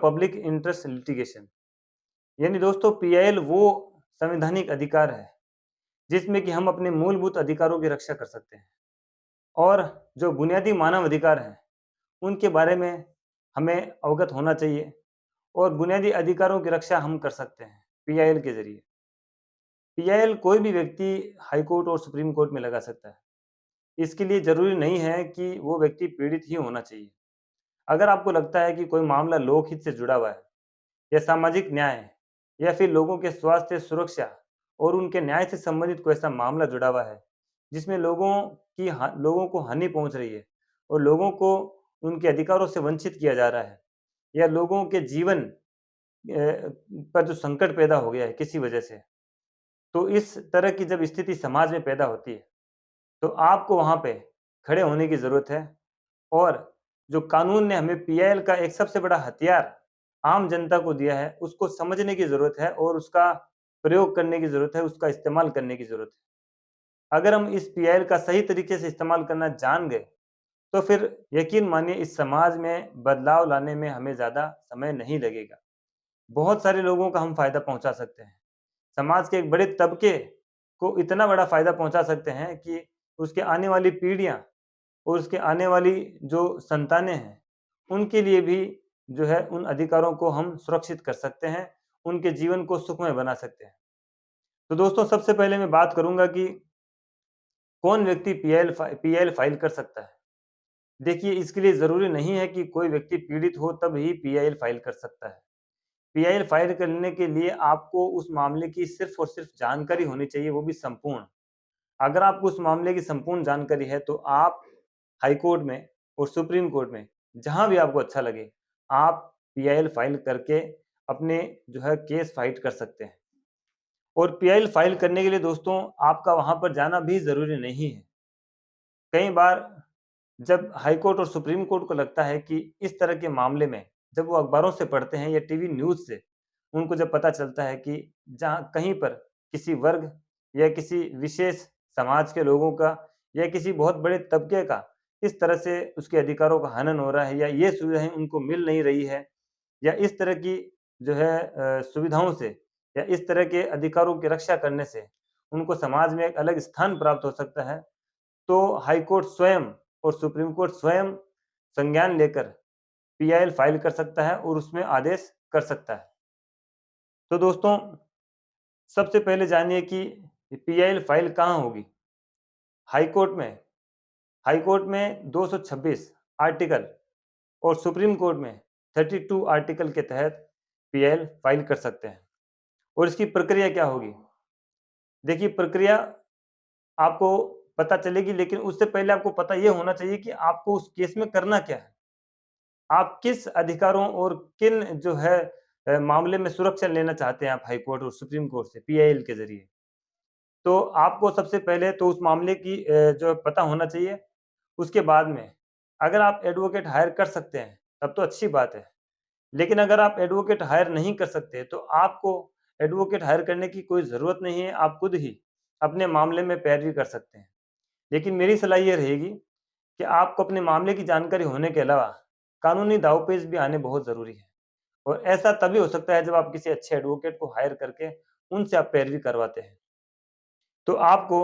Public interest litigation. यानी दोस्तों PIL वो संवैधानिक अधिकार है जिसमें कि हम अपने मूलभूत अधिकारों की रक्षा कर सकते हैं और जो बुनियादी मानव अधिकार हैं उनके बारे में हमें अवगत होना चाहिए और बुनियादी अधिकारों की रक्षा हम कर सकते हैं पीआईएल के जरिए। पीआईएल कोई भी व्यक्ति हाई कोर्ट और सुप्रीम कोर्ट में लगा सकता है। इसके लिए जरूरी नहीं है कि वो व्यक्ति पीड़ित ही होना चाहिए। अगर आपको लगता है कि कोई मामला लोकहित से जुड़ा हुआ है या सामाजिक न्याय या फिर लोगों के स्वास्थ्य सुरक्षा और उनके न्याय से संबंधित कोई ऐसा मामला जुड़ा हुआ है जिसमें लोगों को हानि पहुंच रही है और लोगों को उनके अधिकारों से वंचित किया जा रहा है या लोगों के जीवन पर जो संकट पैदा हो गया है किसी वजह से, तो इस तरह की जब स्थिति समाज में पैदा होती है तो आपको वहां पे खड़े होने की जरूरत है। और जो कानून ने हमें पीआईएल का एक सबसे बड़ा हथियार आम जनता को दिया है उसको समझने की जरूरत है और उसका प्रयोग करने की जरूरत है, उसका इस्तेमाल करने की जरूरत है। अगर हम इस पीआईएल का सही तरीके से इस्तेमाल करना जान गए तो फिर यकीन मानिए इस समाज में बदलाव लाने में हमें ज्यादा समय नहीं लगेगा। बहुत सारे लोगों का हम फायदा पहुंचा सकते हैं। समाज के एक बड़े तबके को इतना बड़ा फायदा पहुंचा सकते हैं कि उसके आने वाली पीढ़ियां और उसके आने वाली जो संतानें हैं उनके लिए भी जो है उन अधिकारों को हम सुरक्षित कर सकते हैं, उनके जीवन को सुखमय बना सकते हैं। तो दोस्तों सबसे पहले मैं बात करूंगा कि कौन व्यक्ति पीआईएल फाइल कर सकता है। देखिए इसके लिए जरूरी नहीं है कि कोई व्यक्ति पीड़ित हो तब ही पीआईएल फाइल कर सकता है। पीआईएल फाइल करने के लिए आपको उस मामले की सिर्फ और सिर्फ जानकारी होनी चाहिए, वो भी संपूर्ण। अगर आपको उस मामले की संपूर्ण जानकारी है तो आप हाई कोर्ट में और सुप्रीम कोर्ट में जहां भी आपको अच्छा लगे आप पीआईएल फाइल करके अपने जो है केस फाइट कर सकते हैं। और पीआईएल फाइल करने के लिए दोस्तों आपका वहां पर जाना भी जरूरी नहीं है। कई बार जब हाई कोर्ट और सुप्रीम कोर्ट को लगता है कि इस तरह के मामले में जब वो अखबारों से पढ़ते हैं या टीवी न्यूज़ से उनको जब पता चलता है कि जहाँ कहीं पर किसी वर्ग या किसी विशेष समाज के लोगों का या किसी बहुत बड़े तबके का इस तरह से उसके अधिकारों का हनन हो रहा है या ये सुविधाएं उनको मिल नहीं रही है या इस तरह की जो है सुविधाओं से या इस तरह के अधिकारों की रक्षा करने से उनको समाज में एक अलग स्थान प्राप्त हो सकता है, तो हाई कोर्ट स्वयं और सुप्रीम कोर्ट स्वयं संज्ञान लेकर पीआईएल फाइल कर सकता है और उसमें आदेश कर सकता है। तो दोस्तों सबसे पहले जानिए कि पीआईएल फाइल कहाँ होगी। हाई कोर्ट में हाई कोर्ट में 226 आर्टिकल और सुप्रीम कोर्ट में 32 आर्टिकल के तहत पीआईएल फाइल कर सकते हैं। और इसकी प्रक्रिया क्या होगी? देखिए प्रक्रिया आपको पता चलेगी, लेकिन उससे पहले आपको पता ये होना चाहिए कि आपको उस केस में करना क्या है। आप किस अधिकारों और किन जो है मामले में सुरक्षा लेना चाहते हैं आप हाई कोर्ट और सुप्रीम कोर्ट से पीआईएल के जरिए। तो आपको सबसे पहले तो उस मामले की जो पता होना चाहिए। उसके बाद में अगर आप एडवोकेट हायर कर सकते हैं तब तो अच्छी बात है। लेकिन अगर आप एडवोकेट हायर नहीं कर सकते तो आपको एडवोकेट हायर करने की कोई ज़रूरत नहीं है, आप खुद ही अपने मामले में पैरवी कर सकते हैं। लेकिन मेरी सलाह ये रहेगी कि आपको अपने मामले की जानकारी होने के अलावा कानूनी दावपेच भी आने बहुत ज़रूरी है। और ऐसा तभी हो सकता है जब आप किसी अच्छे एडवोकेट को हायर करके उनसे आप पैरवी करवाते हैं। तो आपको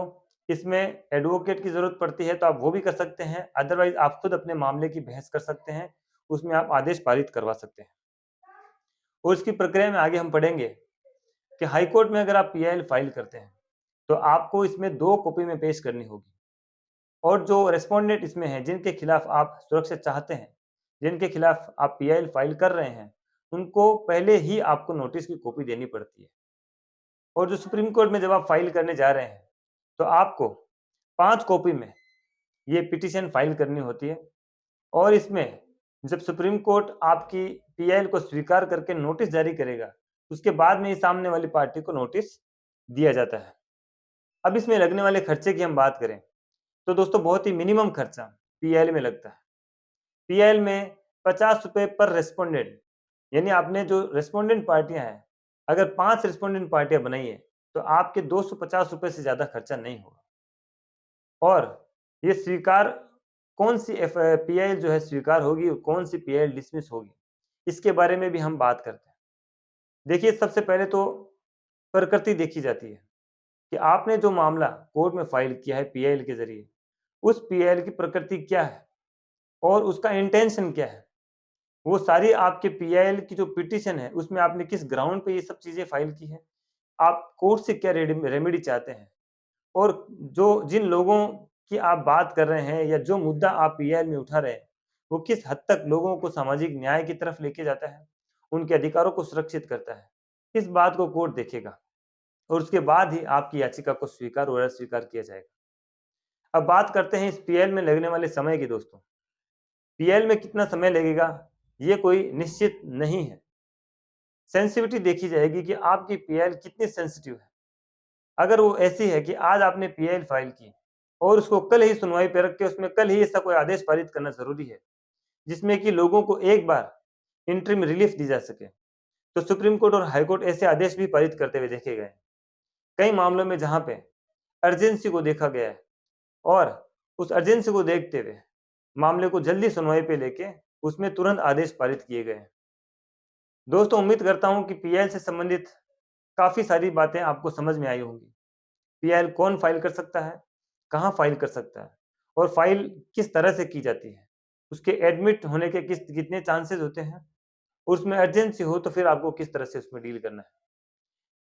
इसमें एडवोकेट की ज़रूरत पड़ती है तो आप वो भी कर सकते हैं, अदरवाइज़ आप खुद अपने मामले की बहस कर सकते हैं, उसमें आप आदेश पारित करवा सकते हैं। और इसकी प्रक्रिया में आगे हम पढ़ेंगे कि हाई कोर्ट में अगर आप पीआईएल फाइल करते हैं, तो आपको इसमें 2 कॉपी में पेश करनी होगी। और जो रेस्पोंडेंट इसमें हैं, जिनके खिलाफ आप सुरक्षा चाहते हैं, जिनके खिलाफ आप पीआईएल फाइल कर रहे हैं, उनको पहले ही आपको नोटिस की कॉपी देनी पड़ती है। और जो सुप्रीम कोर्ट में जब आप फाइल करने जा रहे हैं, तो आपको 5 कॉपी में ये पिटीशन फाइल करनी होती है। और इसमें जब सुप्रीम कोर्ट आपकी पीआईएल को स्वीकार करके नोटिस जारी करेगा, उसके बाद में ही सामने वाली पार्टी को नोटिस दिया जाता है। अब इसमें लगने वाले खर्चे की हम बात करें, तो दोस्तों बहुत ही मिनिमम खर्चा पीआईएल में लगता है। पीआईएल में ₹50 पर रेस्पोंडेंट, यानी आपने जो रेस्पोंडेंट पार्टियां हैं, अगर 5 रेस्पोंडेंट पार्टियां बनाई है, तो आपके ₹250 से ज़्यादा खर्चा नहीं होगा। और ये स्वीकार कौन सी पीआईएल जो है स्वीकार होगी और कौन सी पीआईएल डिसमिस होगी, इसके बारे में भी हम बात करते हैं। देखिए, सबसे पहले तो प्रकृति देखी जाती है कि आपने जो मामला कोर्ट में फाइल किया है पीआईएल के ज़रिए, उस पीआईएल की प्रकृति क्या है और उसका इंटेंशन क्या है? वो सारी आपके पीआईएल की जो पिटीशन है, उसमें आपने किस ग्राउंड पे ये सब चीज़ें फाइल की हैं? आप कोर्ट से क्या रेमेडी चाहते हैं? और जो जिन लोगों की आप बात कर रहे हैं या जो मुद्दा आप पीआईएल में उठा रहे हैं, वो किस हद तक लोगों को सामाजिक न्याय की तरफ लेके जाता है, उनके अधिकारों को सुरक्षित करता है, इस बात को कोर्ट देखेगा और उसके बाद ही आपकी याचिका को स्वीकार और अस्वीकार किया जाएगा। अब बात करते हैं इस पीएल में लगने वाले समय की दोस्तों। पीएल में कितना समय लगेगा, ये कोई निश्चित नहीं है। सेंसिटिविटी देखी जाएगी कि आपकी पीएल कितनी सेंसिटिव है। अगर वो ऐसी है कि आज आपने पीएल फाइल की और उसको कल ही सुनवाई पे रख के उसमें कल ही ऐसा कोई आदेश पारित करना ज़रूरी है, जिसमें कि लोगों को एक बार इंटरिम रिलीफ दी जा सके, तो सुप्रीम कोर्ट और हाई कोर्ट ऐसे आदेश भी पारित करते हुए देखे गए। कई मामलों में जहाँ पे अर्जेंसी को देखा गया है और उस अर्जेंसी को देखते हुए मामले को जल्दी सुनवाई पे लेके उसमें तुरंत आदेश पारित किए गए हैं। दोस्तों, उम्मीद करता हूँ कि पीएल से संबंधित काफ़ी सारी बातें आपको समझ में आई होंगी। पीएल कौन फाइल कर सकता है, कहाँ फाइल कर सकता है और फाइल किस तरह से की जाती है, उसके एडमिट होने के कितने चांसेस होते हैं और उसमें अर्जेंसी हो तो फिर आपको किस तरह से उसमें डील करना है।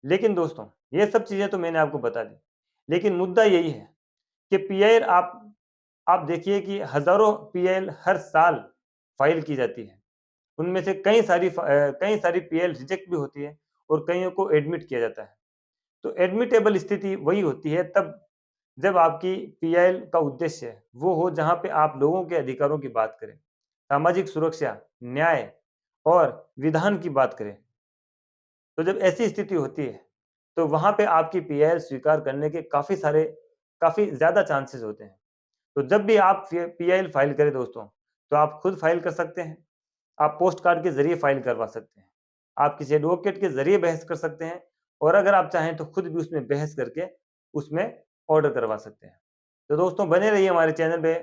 लेकिन दोस्तों, ये सब चीज़ें तो मैंने आपको बता दी, लेकिन मुद्दा यही है कि पीएल आप देखिए कि हज़ारों पीएल हर साल फाइल की जाती है। उनमें से कई सारी पीएल रिजेक्ट भी होती है और कईयों को एडमिट किया जाता है। तो एडमिटेबल स्थिति वही होती है तब जब आपकी पीएल का उद्देश्य वो हो जहाँ पे आप लोगों के अधिकारों की बात करें, सामाजिक सुरक्षा, न्याय और विधान की बात करें। तो जब ऐसी स्थिति होती है, तो वहाँ पे आपकी पीएल स्वीकार करने के काफ़ी ज़्यादा चांसेस होते हैं। तो जब भी आप पीआईएल फाइल करें दोस्तों, तो आप खुद फाइल कर सकते हैं, आप पोस्ट कार्ड के ज़रिए फाइल करवा सकते हैं, आप किसी एडवोकेट के ज़रिए बहस कर सकते हैं और अगर आप चाहें तो खुद भी उसमें बहस करके उसमें ऑर्डर करवा सकते हैं। तो दोस्तों, बने रहिए हमारे चैनल पे।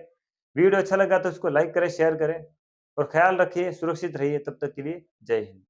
वीडियो अच्छा लगा तो इसको लाइक करें, शेयर करें और ख़्याल रखिए, सुरक्षित रहिए। तब तक के लिए जय हिंद।